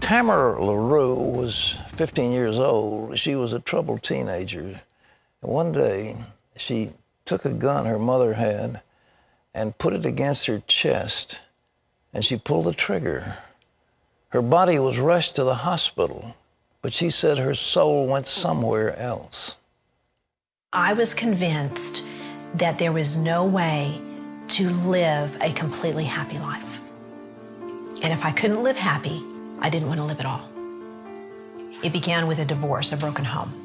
Tamara Laroux was 15 years old. She was a troubled teenager. And one day, she took a gun her mother had and put it against her chest, and she pulled the trigger. Her body was rushed to the hospital, but she said her soul went somewhere else. I was convinced that there was no way to live a completely happy life. And if I couldn't live happy, I didn't want to live at all. It began with a divorce, a broken home.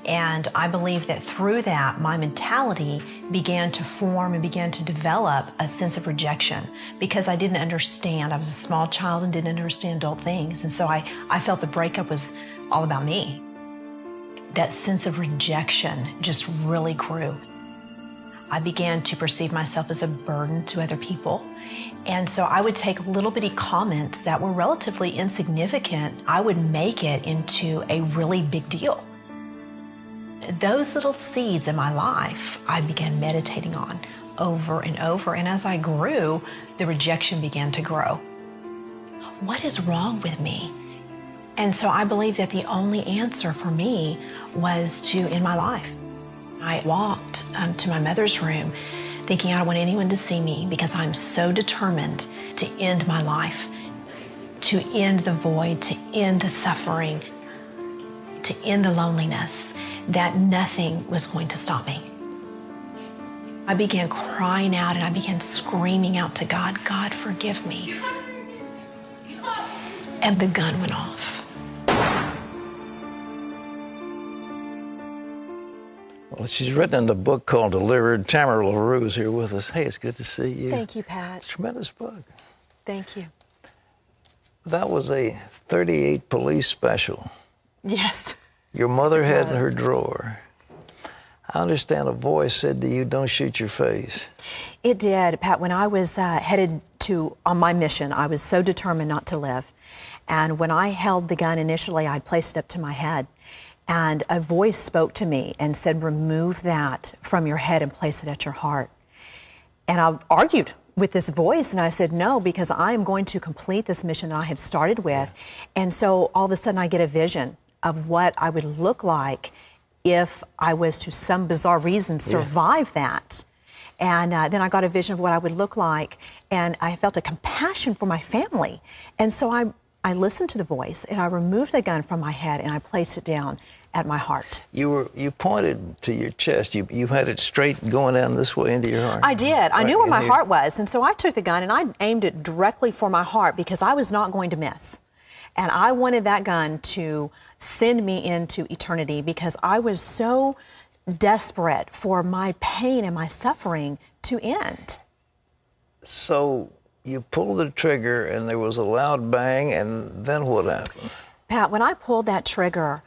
And I believe that through that, my mentality began to form and began to develop a sense of rejection because I didn't understand. I was a small child and didn't understand adult things. And so I felt the breakup was all about me. That sense of rejection just really grew. I began to perceive myself as a burden to other people. And so I would take little bitty comments that were relatively insignificant. I would make it into a really big deal. Those little seeds in my life, I began meditating on over and over. And as I grew, the rejection began to grow. What is wrong with me? And so I believe that the only answer for me was to end my life. I walked to my mother's room thinking I don't want anyone to see me because I'm so determined to end my life, to end the void, to end the suffering, to end the loneliness, that nothing was going to stop me. I began crying out and I began screaming out to God, God, forgive me. And the gun went off. Well, she's written a book called Delivered. Tamara Laroux is here with us. Hey, it's good to see you. Thank you, Pat. It's a tremendous book. Thank you. That was a 38 police special. Yes. Your mother had in her drawer. I understand a voice said to you, don't shoot your face. It did, Pat. When I was headed on my mission, I was so determined not to live. And when I held the gun initially, I placed it up to my head. And a voice spoke to me and said, remove that from your head and place it at your heart. And I argued with this voice, and I said, no, because I am going to complete this mission that I have started with. Yeah. And so all of a sudden I get a vision of what I would look like if I was, to some bizarre reason, survive that. And then I got a vision of what I would look like, and I felt a compassion for my family. And so I listened to the voice, and I removed the gun from my head, and I placed it down at my heart. You pointed to your chest. You had it straight going down this way into your heart. I did. I knew where my heart was, and so I took the gun and I aimed it directly for my heart because I was not going to miss. And I wanted that gun to send me into eternity because I was so desperate for my pain and my suffering to end. So you pulled the trigger and there was a loud bang, and then what happened? Pat, when I pulled that trigger,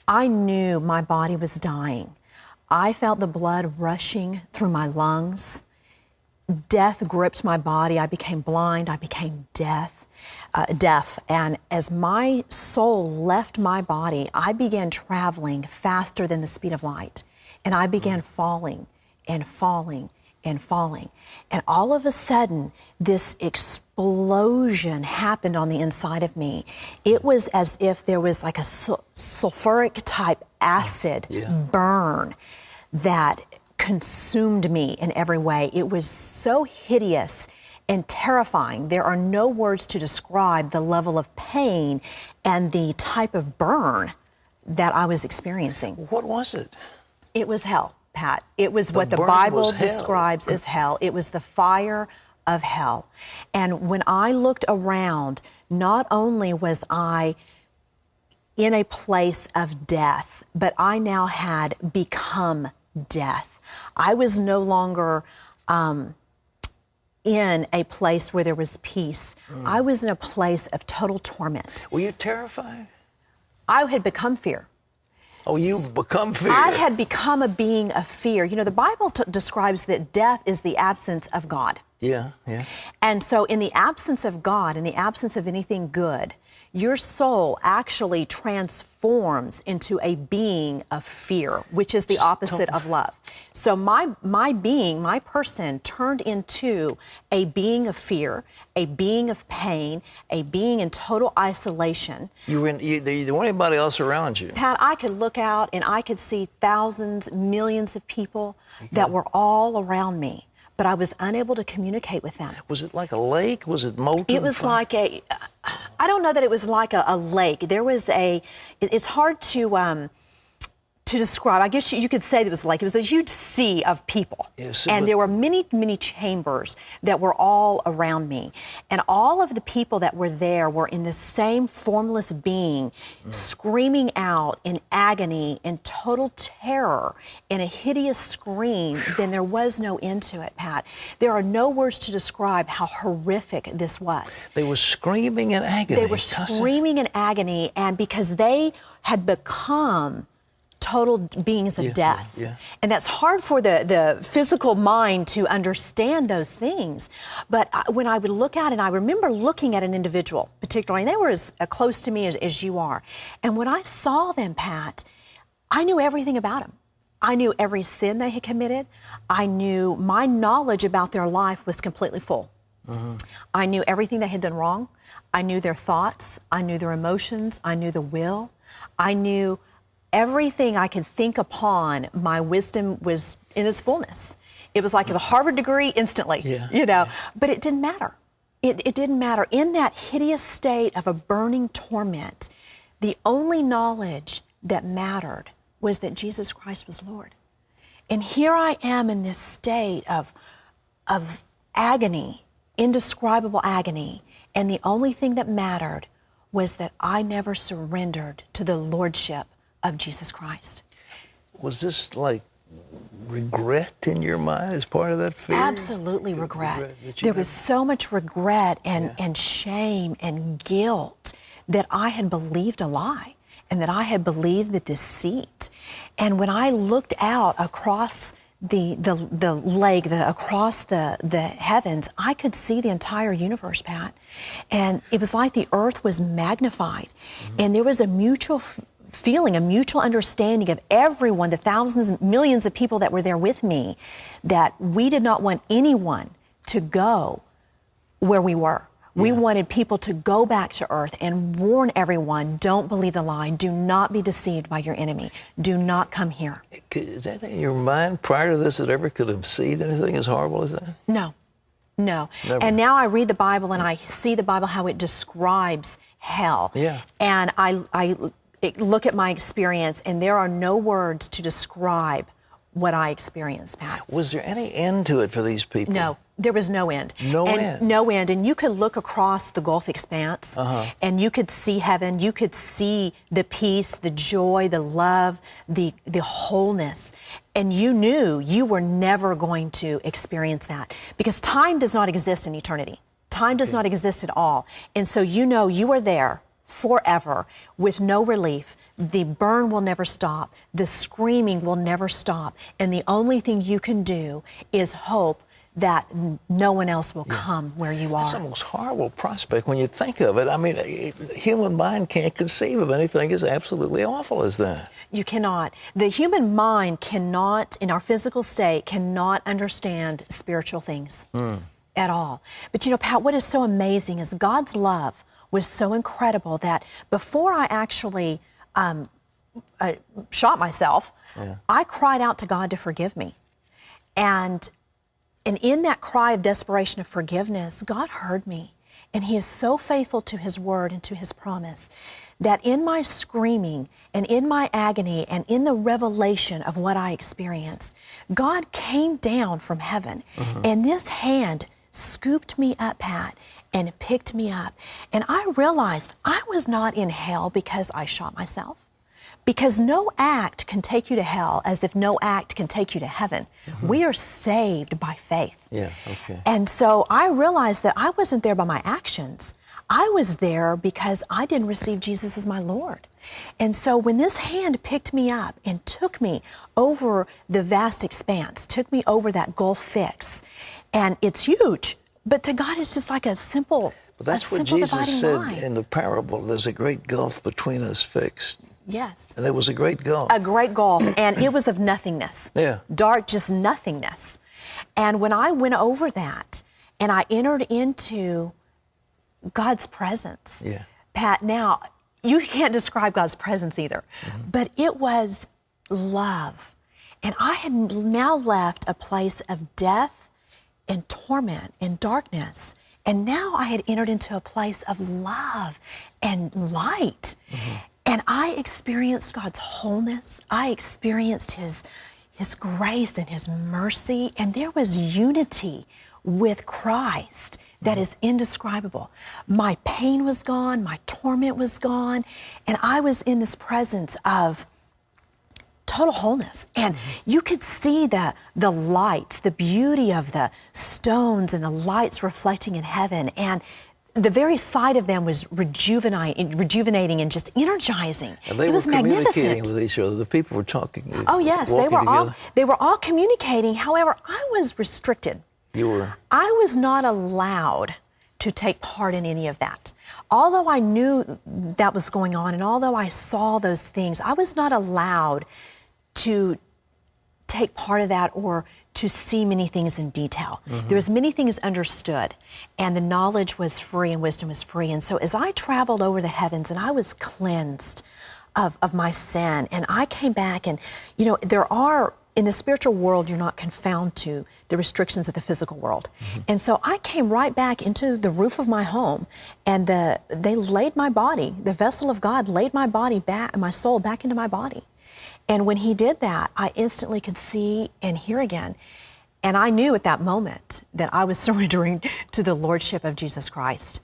I knew my body was dying. I felt the blood rushing through my lungs. Death gripped my body. I became blind. I became deaf. And as my soul left my body, I began traveling faster than the speed of light. And I began falling and falling and falling. And all of a sudden, this explosion happened on the inside of me. It was as if there was like a sulfuric type acid burn that consumed me in every way. It was so hideous and terrifying. There are no words to describe the level of pain and the type of burn that I was experiencing. What was it? It was hell, Pat. It was what the Bible describes as hell. It was the fire of hell. And when I looked around, not only was I in a place of death, but I now had become death. I was no longer in a place where there was peace. I was in a place of total torment. Were you terrified? I had become fear. Oh, you've become fear. I had become a being of fear. You know, the Bible describes that death is the absence of God. Yeah, yeah. And so in the absence of God, in the absence of anything good, your soul actually transforms into a being of fear, which is the opposite of love. So my being, my person turned into a being of fear, a being of pain, a being in total isolation. There weren't anybody else around you. Pat, I could look out and I could see thousands, millions of people that were all around me, but I was unable to communicate with them. Was it like a lake? Was it molten? It was like I don't know that it was like a lake. There was it's hard to describe. I guess you could say it was like, it was a huge sea of people. Yes, and there were many, many chambers that were all around me. And all of the people that were there were in the same formless being, screaming out in agony, in total terror, in a hideous scream. Then there was no end to it, Pat. There are no words to describe how horrific this was. They were screaming in agony. They were screaming in agony, and because they had become total beings of death. Yeah. And that's hard for the physical mind to understand those things. But when I would look at it, I remember looking at an individual, particularly, and they were as close to me as you are. And when I saw them, Pat, I knew everything about them. I knew every sin they had committed. I knew my knowledge about their life was completely full. I knew everything they had done wrong. I knew their thoughts. I knew their emotions. I knew the will. I knew everything I could think upon. My wisdom was in its fullness. It was like a Harvard degree instantly, you know, but it didn't matter. It didn't matter. In that hideous state of a burning torment, the only knowledge that mattered was that Jesus Christ was Lord. And here I am in this state of agony, indescribable agony, and the only thing that mattered was that I never surrendered to the lordship of Jesus Christ. Was this like regret in your mind as part of that fear? Absolutely regret. There was so much regret and shame and guilt that I had believed a lie and that I had believed the deceit. And when I looked out across the lake, across the heavens, I could see the entire universe, Pat. And it was like the earth was magnified. And there was a mutual feeling, a mutual understanding of everyone, the thousands and millions of people that were there with me, that we did not want anyone to go where we were. We wanted people to go back to earth and warn everyone, don't believe the lie, do not be deceived by your enemy, do not come here. Is that in your mind prior to this that ever could have seen anything as horrible as that? No. Never. And now I read the Bible and I see the Bible, how it describes hell. And I look at my experience, and there are no words to describe what I experienced, Pat. Was there any end to it for these people? No, there was no end. No end? No end. And you could look across the Gulf expanse, and you could see heaven. You could see the peace, the joy, the love, the wholeness. And you knew you were never going to experience that, because time does not exist in eternity. Time does not exist at all. And so you know you were there forever with no relief. The burn will never stop. The screaming will never stop. And the only thing you can do is hope that no one else will come where you are. It's the most horrible prospect when you think of it. I mean, human mind can't conceive of anything as absolutely awful as that. You cannot. The human mind cannot, in our physical state, cannot understand spiritual things at all. But you know, Pat, what is so amazing is God's love was so incredible that before I actually shot myself, I cried out to God to forgive me. And in that cry of desperation of forgiveness, God heard me. And He is so faithful to His word and to His promise that in my screaming and in my agony and in the revelation of what I experienced, God came down from heaven, and this hand scooped me up, Pat, and picked me up. And I realized I was not in hell because I shot myself. Because no act can take you to hell as if no act can take you to heaven. We are saved by faith. And so I realized that I wasn't there by my actions. I was there because I didn't receive Jesus as my Lord. And so when this hand picked me up and took me over the vast expanse, took me over that gulf fix, And it's huge. But to God, it's just like a simple, But that's a what simple Jesus dividing said line. in the parable. There's a great gulf between us fixed. Yes. And there was a great gulf. A great gulf. And it was of nothingness. Yeah. Dark, just nothingness. And when I went over that and I entered into God's presence, Yeah. Pat, now, you can't describe God's presence either, but it was love. And I had now left a place of death and torment and darkness. And now I had entered into a place of love and light. And I experienced God's wholeness. I experienced His grace and His mercy. And there was unity with Christ that is indescribable. My pain was gone. My torment was gone. And I was in this presence of total wholeness. And you could see the lights, the beauty of the stones and the lights reflecting in heaven. And the very sight of them was rejuvenating and just energizing. And they it was were communicating magnificent. with each other. The people were talking. Oh yes, they walking were all communicating. However, I was restricted. You were. I was not allowed to take part in any of that. Although I knew that was going on and although I saw those things, I was not allowed to take part of that or to see many things in detail. There was many things understood, and the knowledge was free and wisdom was free. And so as I traveled over the heavens and I was cleansed of my sin, and I came back, and there are, in the spiritual world, you're not confined to the restrictions of the physical world. And so I came right back into the roof of my home, and they laid my body, the vessel of God laid my body back, my soul back into my body. And when He did that, I instantly could see and hear again. And I knew at that moment that I was surrendering to the Lordship of Jesus Christ.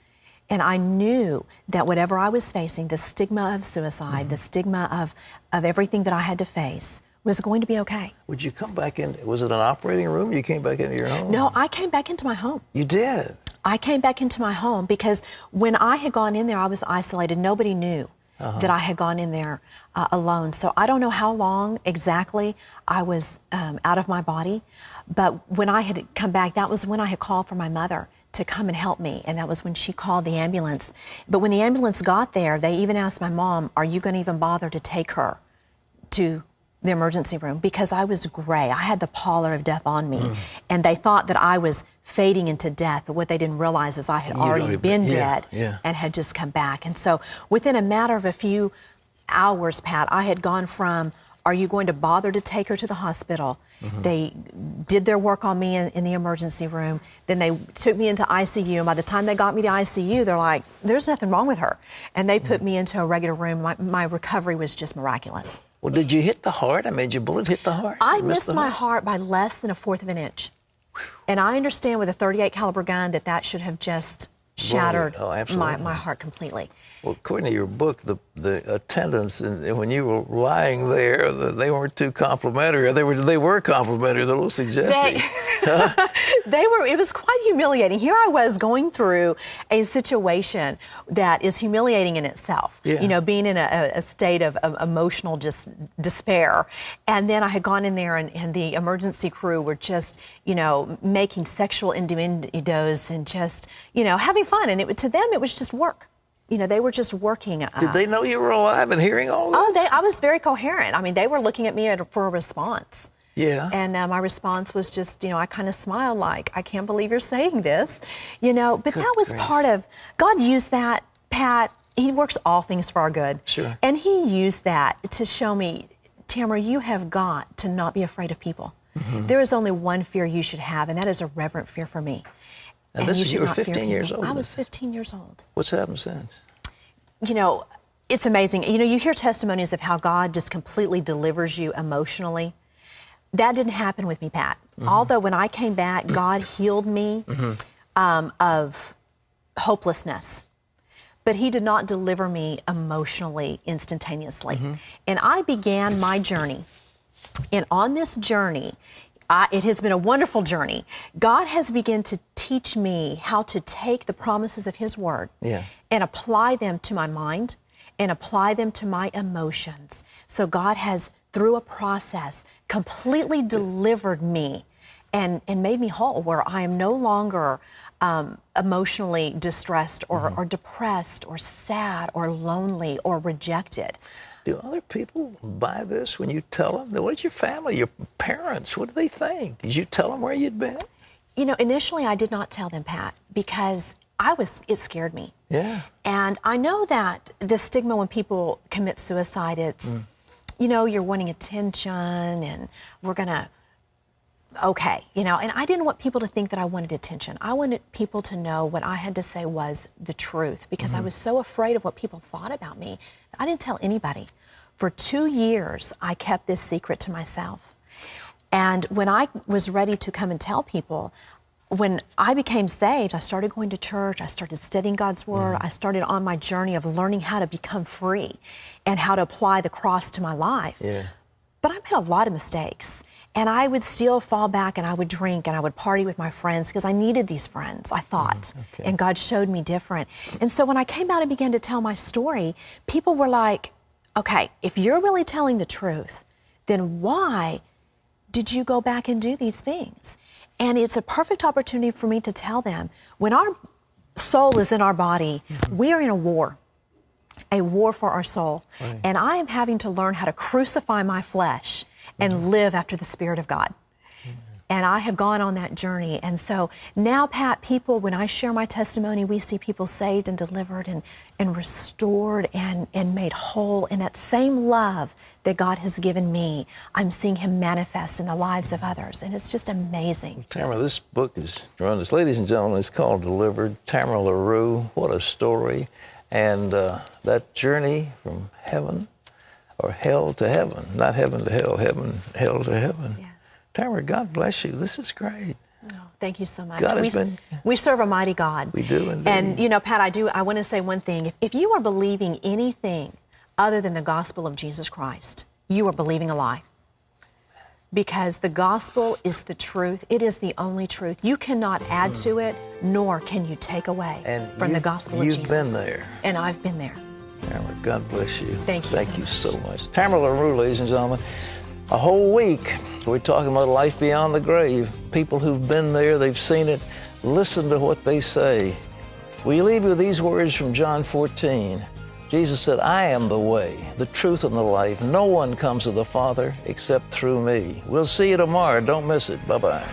And I knew that whatever I was facing, the stigma of suicide, the stigma of everything that I had to face, was going to be okay. Would you come back in? Was it an operating room? You came back into your home? No, I came back into my home. You did? I came back into my home because when I had gone in there, I was isolated. Nobody knew that I had gone in there alone. So I don't know how long exactly I was out of my body, but when I had come back, that was when I had called for my mother to come and help me, and that was when she called the ambulance. But when the ambulance got there, they even asked my mom, "Are you going to even bother to take her to the emergency room?" Because I was gray. I had the pallor of death on me, and they thought that I was fading into death, but what they didn't realize is I had already been dead and had just come back. And so within a matter of a few hours, Pat, I had gone from, "Are you going to bother to take her to the hospital?" They did their work on me in the emergency room. Then they took me into ICU, and by the time they got me to ICU, they're like, "There's nothing wrong with her." And they put me into a regular room. My recovery was just miraculous. Well, did you hit the heart? I mean, did your bullet hit the heart? I missed my heart by less than 1/4 of an inch. And I understand with a .38 caliber gun that should have just shattered my heart completely. Well, according to your book, the attendants, and when you were lying there, they weren't too complimentary. They were complimentary. They're a little suggestive. It was quite humiliating. Here I was going through a situation that is humiliating in itself. Being in a state of emotional just despair. And then I had gone in there, and the emergency crew were just, making sexual innuendos and just, having fun. And to them, it was just work. They were just working. Did they know you were alive and hearing all this? Oh, I was very coherent. I mean, they were looking at me for a response. Yeah. And my response was just, I kind of smiled like, "I can't believe you're saying this." But Good that was grief. part of, God used that, Pat. He works all things for our good. Sure. And He used that to show me, "Tamara, you have got to not be afraid of people. There is only one fear you should have, and that is a reverent fear for me." And you were 15 years old? I was 15 years old. What's happened since? It's amazing. You hear testimonies of how God just completely delivers you emotionally. That didn't happen with me, Pat. Although when I came back, God healed me of hopelessness. But He did not deliver me emotionally instantaneously. And I began my journey. And on this journey, it has been a wonderful journey. God has begun to teach me how to take the promises of His Word and apply them to my mind and apply them to my emotions. So God has, through a process, completely delivered me and made me whole, where I am no longer emotionally distressed or depressed or sad or lonely or rejected. Do other people buy this when you tell them? What's your family, your parents, what do they think? Did you tell them where you'd been? You know, initially I did not tell them, Pat, because it scared me. Yeah. And I know that the stigma when people commit suicide, it's, you know, you're wanting attention and we're going to, okay, you know, and I didn't want people to think that I wanted attention. I wanted people to know what I had to say was the truth, because I was so afraid of what people thought about me. I didn't tell anybody. For 2 years, I kept this secret to myself. And when I was ready to come and tell people, when I became saved, I started going to church, I started studying God's Word, I started on my journey of learning how to become free and how to apply the cross to my life. Yeah. But I made a lot of mistakes. And I would still fall back and I would drink and I would party with my friends because I needed these friends, I thought. Okay. And God showed me different. And so when I came out and began to tell my story, people were like, okay, if you're really telling the truth, then why did you go back and do these things? And it's a perfect opportunity for me to tell them, when our soul is in our body, we are in a war for our soul. Right. And I am having to learn how to crucify my flesh and live after the Spirit of God. And I have gone on that journey. And so now, Pat, people, when I share my testimony, we see people saved and delivered and restored and made whole. And that same love that God has given me, I'm seeing Him manifest in the lives of others. And it's just amazing. Tamara, this book is tremendous. Ladies and gentlemen, it's called Delivered. Tamara Laroux, what a story. And that journey from heaven, or hell to heaven, not heaven to hell, hell to heaven. Yes. Tamara, God bless you. This is great. Oh, thank you so much. God has been... We serve a mighty God. We do indeed. And, you know, Pat, I want to say one thing. If you are believing anything other than the gospel of Jesus Christ, you are believing a lie. Because the gospel is the truth. It is the only truth. You cannot add to it, nor can you take away from the gospel of Jesus. You've been there. And I've been there. Tamara, God bless you. Thank you Thank you so much. Tamara Laroux, ladies and gentlemen. A whole week, we're talking about life beyond the grave. People who've been there, they've seen it. Listen to what they say. We leave you with these words from John 14. Jesus said, I am the way, the truth, and the life. No one comes to the Father except through me. We'll see you tomorrow. Don't miss it. Bye-bye.